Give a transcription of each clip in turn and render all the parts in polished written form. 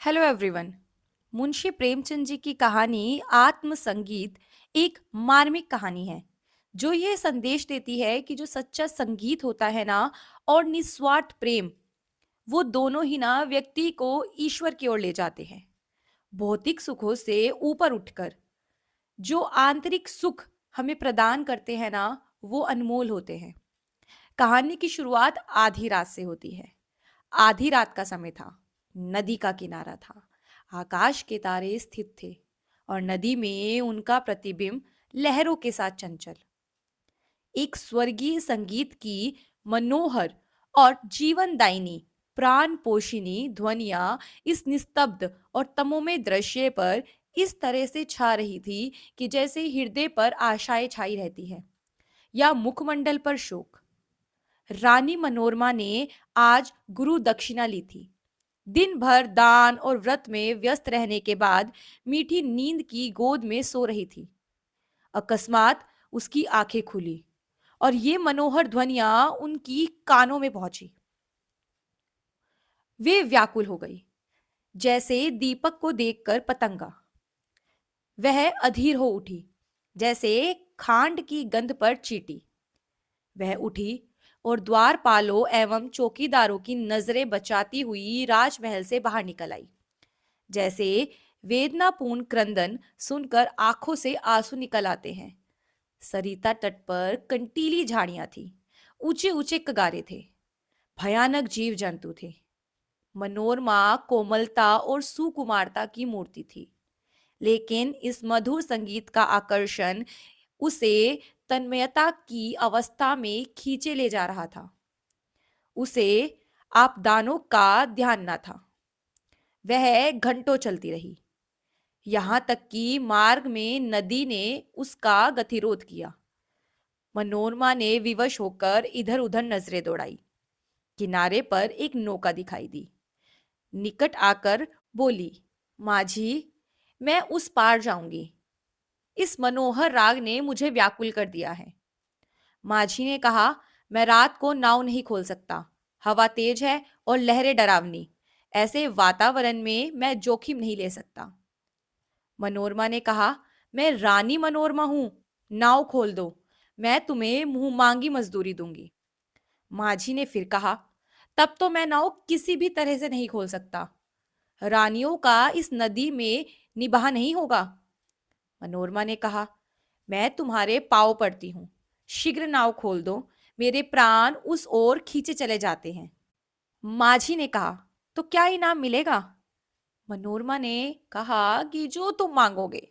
Hello everyone. Munshi Premchand ji की कहानी आत्म संगीत एक मार्मिक कहानी है जो ये संदेश देती है कि जो सच्चा संगीत होता है ना और निस्वार्थ प्रेम, वो दोनों ही ना व्यक्ति को ईश्वर की ओर ले जाते हैं। भौतिक सुखों से ऊपर उठकर जो आंतरिक सुख हमें प्रदान करते हैं ना, वो अनमोल होते हैं। कहानी की शुरुआत आधी रात से होती है। आधी रात का समय था। नदी का किनारा था। आकाश के तारे स्थित थे और नदी में उनका प्रतिबिंब लहरों के साथ चंचल। एक स्वर्गीय संगीत की मनोहर और जीवनदायिनी प्राण पोषिनी ध्वनियां इस निस्तब्ध और तमोमय दृश्य पर इस तरह से छा रही थी कि जैसे हृदय पर आशाएं छाई रहती है या मुखमंडल पर शोक। रानी मनोरमा ने आज गुरु दक्षिणा ली थी। दिन भर दान और व्रत में व्यस्त रहने के बाद मीठी नींद की गोद में सो रही थी। अकस्मात उसकी आंखें खुली और ये मनोहर ध्वनियां उनकी कानों में पहुंची। वे व्याकुल हो गई, जैसे दीपक को देखकर पतंगा। वह अधीर हो उठी, जैसे खांड की गंध पर चींटी। वह उठी और द्वारपालों एवं चौकीदारों की नजरें बचाती हुई राजमहल से बाहर निकल आई। जैसे वेदनापूर्ण क्रंदन सुनकर आंखों से आंसू निकल आते हैं। सरिता तट पर कंटीली झाड़ियां थी। ऊंचे ऊंचे कगारे थे। भयानक जीव जंतु थे। मनोरमा कोमलता और सुकुमारता की मूर्ति थी, लेकिन इस मधुर संगीत का आकर्षण उसे तन्मयता की अवस्था में खींचे ले जा रहा था। उसे आपदानों का ध्यान न था। वह घंटों चलती रही, यहां तक कि मार्ग में नदी ने उसका गतिरोध किया। मनोरमा ने विवश होकर इधर उधर नजरें दौड़ाई। किनारे पर एक नौका दिखाई दी। निकट आकर बोली, माझी, मैं उस पार जाऊंगी। इस मनोहर राग ने मुझे व्याकुल कर दिया है। माझी ने कहा, मैं रात को नाव नहीं खोल सकता। हवा तेज है और लहरें डरावनी। ऐसे वातावरण में मैं जोखिम नहीं ले सकता। मनोरमा ने कहा, मैं रानी मनोरमा हूं। नाव खोल दो, मैं तुम्हें मुंह मांगी मजदूरी दूंगी। माझी ने फिर कहा, तब तो मैं नाव किसी भी तरह से नहीं खोल सकता। रानियों का इस नदी में निबाह नहीं होगा। मनोरमा ने कहा, मैं तुम्हारे पाँव पड़ती हूँ। शीघ्र नाव खोल दो, मेरे प्राण उस ओर खींचे चले जाते हैं। माझी ने कहा, तो क्या इनाम मिलेगा? मनोरमा ने कहा कि जो तुम मांगोगे।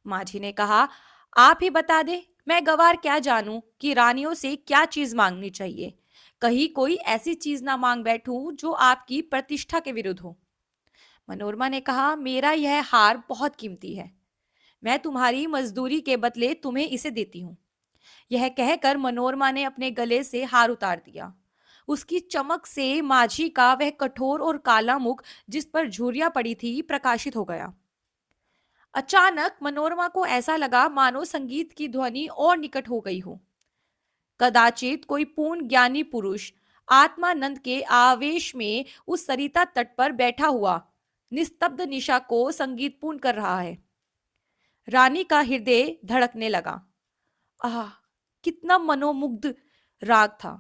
माझी ने कहा, आप ही बता दे, मैं गवार क्या जानूं कि रानियों से क्या चीज मांगनी चाहिए। कहीं कोई ऐसी चीज ना मांग बैठूं जो आपकी प्रतिष्ठा के विरुद्ध हो। मनोरमा ने कहा, मेरा यह हार बहुत कीमती है। मैं तुम्हारी मजदूरी के बदले तुम्हें इसे देती हूँ। यह कहकर मनोरमा ने अपने गले से हार उतार दिया। उसकी चमक से माझी का वह कठोर और काला मुख, जिस पर झुर्रियां पड़ी थी, प्रकाशित हो गया। अचानक मनोरमा को ऐसा लगा मानो संगीत की ध्वनि और निकट हो गई हो। कदाचित कोई पूर्ण ज्ञानी पुरुष आत्मानंद के आवेश में उस सरिता तट पर बैठा हुआ निस्तब्ध निशा को संगीतपूर्ण कर रहा है। रानी का हृदय धड़कने लगा। आह, कितना मनोमुग्ध राग था।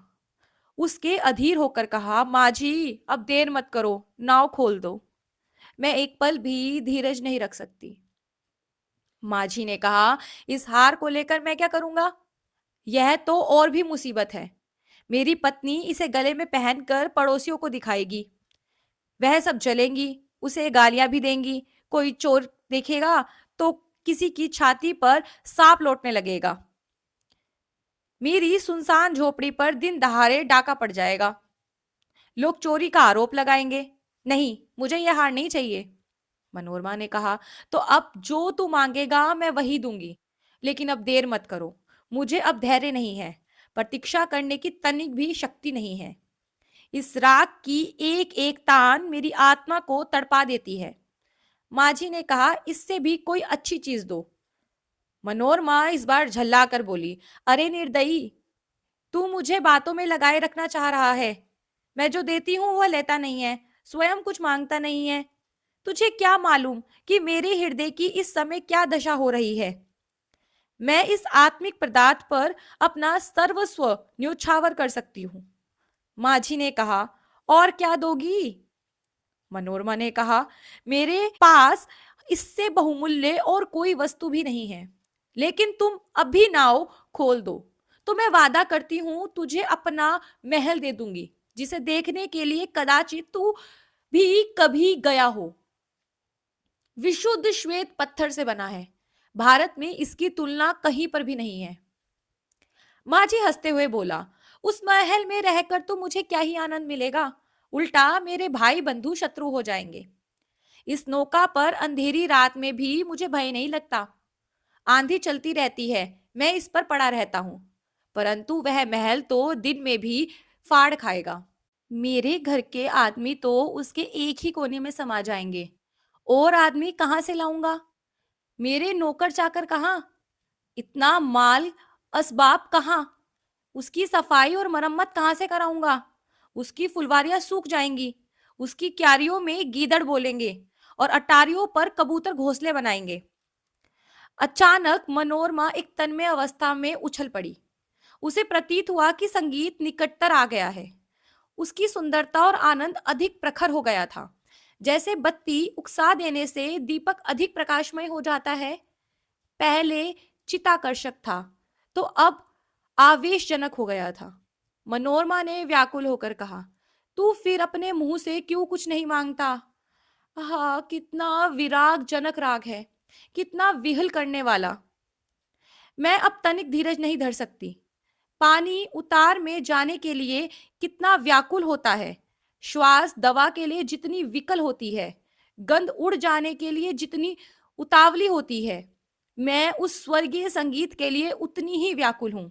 उसके अधीर होकर कहा, माझी, अब देर मत करो, नाव खोल दो। मैं एक पल भी धीरज नहीं रख सकती। माझी ने कहा, इस हार को लेकर मैं क्या करूंगा? यह तो और भी मुसीबत है। मेरी पत्नी इसे गले में पहनकर पड़ोसियों को दिखाएगी। वह सब जलेंगी, उसे गालियां भी देंगी। कोई चोर देखेगा तो किसी की छाती पर सांप लौटने लगेगा। मेरी सुनसान झोपड़ी पर दिन दहाड़े डाका पड़ जाएगा। लोग चोरी का आरोप लगाएंगे। नहीं, मुझे यह हार नहीं चाहिए। मनोरमा ने कहा, तो अब जो तू मांगेगा मैं वही दूंगी, लेकिन अब देर मत करो। मुझे अब धैर्य नहीं है। प्रतीक्षा करने की तनिक भी शक्ति नहीं है। इस राग की एक एक तान मेरी आत्मा को तड़पा देती है। माझी ने कहा, इससे भी कोई अच्छी चीज दो। मनोरमा इस बार झल्ला कर बोली, अरे निर्दयी, तू मुझे बातों में लगाए रखना चाह रहा है। मैं जो देती हूं वह लेता नहीं है, स्वयं कुछ मांगता नहीं है। तुझे क्या मालूम कि मेरे हृदय की इस समय क्या दशा हो रही है। मैं इस आत्मिक पदार्थ पर अपना सर्वस्व न्योछावर कर सकती हूँ। माझी ने कहा, और क्या दोगी? मनोरमा ने कहा, मेरे पास इससे बहुमूल्य और कोई वस्तु भी नहीं है, लेकिन तुम अभी नाव खोल दो तो मैं वादा करती हूं तुझे अपना महल दे दूंगी, जिसे देखने के लिए कदाचित तू भी कभी गया हो। विशुद्ध श्वेत पत्थर से बना है। भारत में इसकी तुलना कहीं पर भी नहीं है। माझी हंसते हुए बोला, उस महल में रहकर तो मुझे क्या ही आनंद मिलेगा, उल्टा मेरे भाई बंधु शत्रु हो जाएंगे। इस नौका पर अंधेरी रात में भी मुझे भय नहीं लगता। आंधी चलती रहती है, मैं इस पर पड़ा रहता हूं, परंतु वह महल तो दिन में भी फाड़ खाएगा। मेरे घर के आदमी तो उसके एक ही कोने में समा जाएंगे। और आदमी कहां से लाऊंगा? मेरे नौकर चाकर कहाँ? इतना माल असबाब कहाँ? उसकी सफाई और मरम्मत कहाँ से कराऊंगा? उसकी फुलवारियां सूख जाएंगी, उसकी क्यारियों में गीदड़ बोलेंगे और अटारियों पर कबूतर घोंसले बनाएंगे। अचानक मनोरमा एक तन्मय अवस्था में उछल पड़ी। उसे प्रतीत हुआ कि संगीत निकटतर आ गया है। उसकी सुंदरता और आनंद अधिक प्रखर हो गया था। जैसे बत्ती उकसा देने से दीपक अधिक प्रकाशमय हो जाता है। पहले चित्ताकर्षक था, तो अब आवेशजनक हो गया था। मनोरमा ने व्याकुल होकर कहा, तू फिर अपने मुंह से क्यों कुछ नहीं मांगता? हाँ, कितना विरागजनक राग है, कितना विहल करने वाला। मैं अब तनिक धीरज नहीं धर सकती। पानी उतार में जाने के लिए कितना व्याकुल होता है, श्वास दवा के लिए जितनी विकल होती है, गंध उड़ जाने के लिए जितनी उतावली होती है, मैं उस स्वर्गीय संगीत के लिए उतनी ही व्याकुल हूं।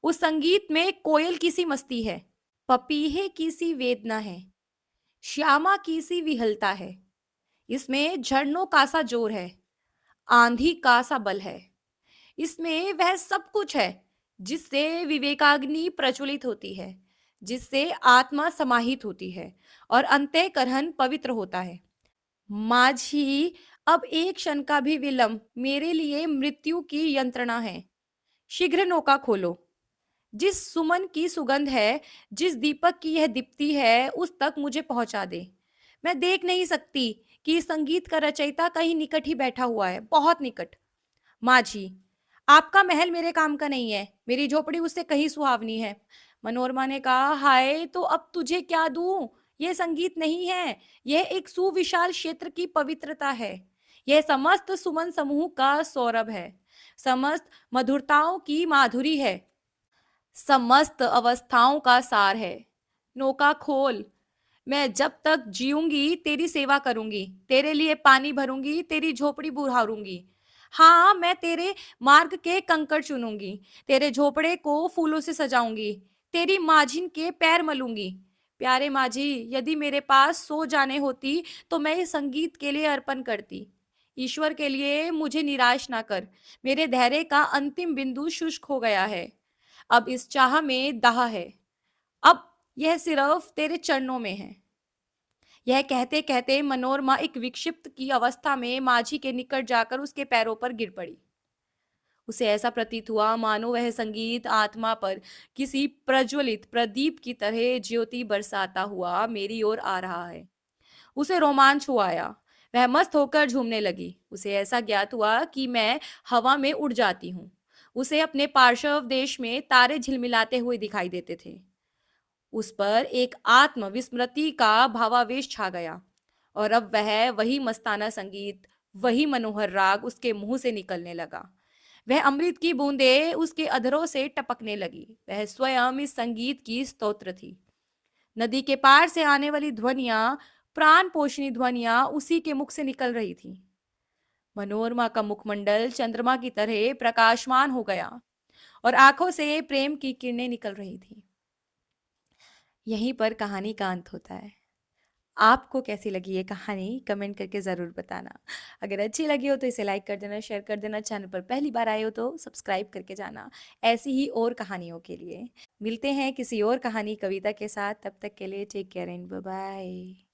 उस संगीत में कोयल की सी मस्ती है, पपीहे की सी वेदना है, श्यामा की सी विहलता है। इसमें झरनों का सा जोर है, आंधी का सा बल है। इसमें वह सब कुछ है जिससे विवेकाग्नि प्रज्वलित होती है, जिससे आत्मा समाहित होती है और अंतःकरण पवित्र होता है। माझी, अब एक क्षण का भी विलंब मेरे लिए मृत्यु की यंत्रणा है। शीघ्र नौका खोलो। जिस सुमन की सुगंध है, जिस दीपक की यह दीप्ति है, उस तक मुझे पहुंचा दे। मैं देख नहीं सकती कि संगीत का रचयिता कहीं निकट ही बैठा हुआ है, बहुत निकट। माझी, आपका महल मेरे काम का नहीं है, मेरी झोपड़ी उससे कहीं सुहावनी है। मनोरमा ने कहा, हाय, तो अब तुझे क्या दूं? यह संगीत नहीं है, यह एक सुविशाल क्षेत्र की पवित्रता है। यह समस्त सुमन समूह का सौरभ है, समस्त मधुरताओं की माधुरी है, समस्त अवस्थाओं का सार है। नौका खोल। मैं जब तक जीऊंगी तेरी सेवा करूंगी, तेरे लिए पानी भरूंगी, तेरी झोपड़ी बुहारूंगी। हाँ, मैं तेरे मार्ग के कंकड़ चुनूंगी, तेरे झोपड़े को फूलों से सजाऊंगी, तेरी माझिन के पैर मलूंगी। प्यारे माझी, यदि मेरे पास 100 जाने होती तो मैं इस संगीत के लिए अर्पण करती। ईश्वर के लिए मुझे निराश ना कर। मेरे धैर्य का अंतिम बिंदु शुष्क हो गया है। अब इस चाह में दाह है। अब यह सिर्फ तेरे चरणों में है। यह कहते कहते मनोरमा एक विक्षिप्त की अवस्था में माझी के निकट जाकर उसके पैरों पर गिर पड़ी। उसे ऐसा प्रतीत हुआ मानो वह संगीत आत्मा पर किसी प्रज्वलित प्रदीप की तरह ज्योति बरसाता हुआ मेरी ओर आ रहा है। उसे रोमांच हुआ आया। वह मस्त होकर झूमने लगी। उसे ऐसा ज्ञात हुआ कि मैं हवा में उड़ जाती हूँ। उसे अपने पार्श्व देश में तारे झिलमिलाते हुए दिखाई देते थे। उस पर एक आत्म विस्मृति का भावावेश छा गया और अब वह वही मस्ताना संगीत, वही मनोहर राग उसके मुंह से निकलने लगा। वह अमृत की बूंदें उसके अधरों से टपकने लगी। वह स्वयं इस संगीत की स्तोत्र थी। नदी के पार से आने वाली ध्वनियां, प्राण पोषणी ध्वनियां उसी के मुख से निकल रही थी। मनोरमा का मुखमंडल चंद्रमा की तरह प्रकाशमान हो गया और आंखों से प्रेम की किरणें निकल रही थी। यहीं पर कहानी का अंत होता है। आपको कैसी लगी ये कहानी कमेंट करके ज़रूर बताना। अगर अच्छी लगी हो तो इसे लाइक कर देना, शेयर कर देना। चैनल पर पहली बार आए हो तो सब्सक्राइब करके जाना ऐसी ही और कहानियों के लिए। मिलते हैं किसी और कहानी कविता के साथ। तब तक के लिए take care and bye bye.